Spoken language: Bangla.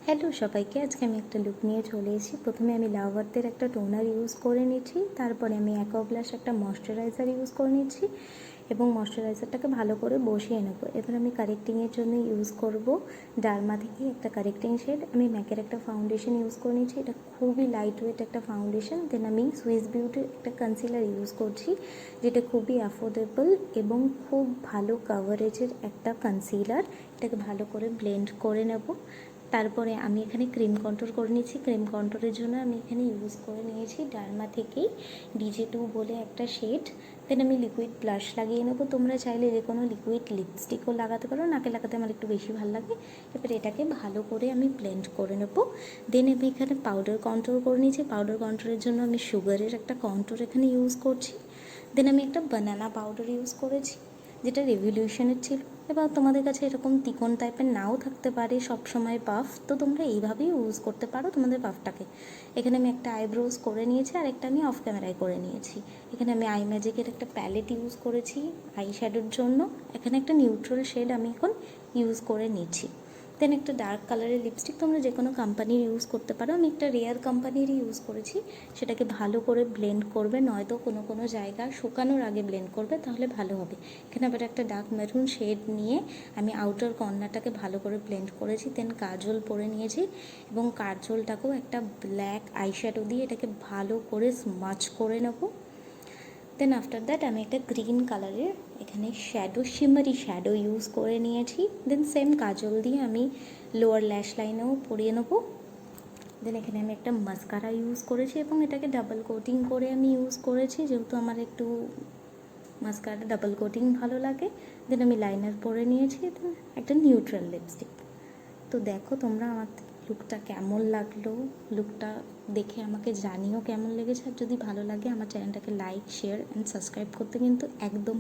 হ্যালো সবাইকে, আজকে আমি একটা লুক নিয়ে চলে এসেছি। প্রথমে আমি লাভ আর্থের একটা টোনার ইউজ করে নিচ্ছি, তারপরে আমি অ্যাকোয়াগ্লাস একটা ময়শ্চারাইজার ইউজ করে নিচ্ছি এবং ময়শ্চারাইজারটাকে ভালো করে বসিয়ে নেব। এবার আমি কারেক্টিংয়ের জন্য ইউজ করব ডার্মা থেকে একটা কারেক্টিং শেড। আমি ম্যাকের একটা ফাউন্ডেশন ইউজ করে নিচ্ছি, এটা খুবই লাইট ওয়েট একটা ফাউন্ডেশন। দেন আমি সুইস বিউটির একটা কনসিলার ইউজ করছি, যেটা খুবই অ্যাফোর্ডেবল এবং খুব ভালো কাভারেজের একটা কনসিলার। এটাকে ভালো করে ব্লেন্ড করে নেব। তারপরে আমি এখানে ক্রিম কন্ট্রোল করে নিয়েছি। ক্রিম কন্ট্রোলের জন্য আমি এখানে ইউজ করে নিয়েছি ডার্মা থেকেই DJ2 বলে একটা শেড। দেন আমি লিকুইড ব্লাশ লাগিয়ে নেবো। তোমরা চাইলে যে কোনো লিকুইড লিপস্টিকও লাগাতে পারো, নাকে লাগাতে আমার একটু বেশি ভালো লাগে। এবার এটাকে ভালো করে আমি ব্লেন্ড করে নেবো। দেন আমি এখানে পাউডার কন্ট্রোল করে নিয়েছি। পাউডার কন্ট্রোলের জন্য আমি সুগারের একটা কন্ট্রোল এখানে ইউজ করছি। দেন আমি একটা বানানা পাউডার ইউজ করেছি, যেটা রেভলিউশনের ছিল। এবার তোমাদের কাছে এরকম তিকোন টাইপের নাও থাকতে পারে সব সময় পাফ, তো তোমরা এইভাবেই ইউজ করতে পারো তোমাদের পাফটাকে। এখানে আমি একটা আইব্রোজ করে নিয়েছি আর একটা আমি অফ ক্যামেরায় করে নিয়েছি। এখানে আমি আই ম্যাজিকের একটা প্যালেট ইউজ করেছি আই শ্যাডোর জন্য। এখানে একটা নিউট্রাল শেড আমি এখন ইউজ করে নিচ্ছি। দেন একটা ডার্ক কালারের লিপস্টিক, তোমরা যে কোনো কোম্পানির ইউজ করতে পারো। আমি একটা রেয়ার কোম্পানিরই ইউজ করেছি। সেটাকে ভালো করে ব্লেন্ড করবে, নয়তো কোনো কোনো জায়গা শুকানোর আগে ব্লেন্ড করবে, তাহলে ভালো হবে। এখানে আবার একটা ডার্ক মেরুন শেড নিয়ে আমি আউটার কর্নারটাকে ভালো করে ব্লেন্ড করেছি। দেন কাজল পরে নিয়েছি এবং কাজলটাকেও একটা ব্ল্যাক আইশ্যাডো দিয়ে এটাকে ভালো করে স্মাচ করে নেবো। দেন আফটার দ্যাট আমি একটা গ্রিন কালারের এখানে শ্যাডো, শিমারি শ্যাডো ইউজ করে নিয়েছি। দেন সেম কাজল দিয়ে আমি লোয়ার ল্যাশ লাইনেও পরিয়ে নেবো। দেন এখানে আমি একটা মাস্কারা ইউজ করেছি এবং এটাকে ডাবল কোটিং করে আমি ইউজ করেছি, যেহেতু আমার একটু মাস্কারা ডাবল কোটিং ভালো লাগে। দেন আমি লাইনার পরে নিয়েছি, দেন একটা নিউট্রাল লিপস্টিক। তো দেখো তোমরা আমার লুকটা কেমন লাগলো, লুকটা দেখে আমাকে জানিও কেমন লেগেছে। আর যদি ভালো লাগে আমার চ্যানেলটাকে লাইক, শেয়ার অ্যান্ড সাবস্ক্রাইব করতে কিন্তু একদম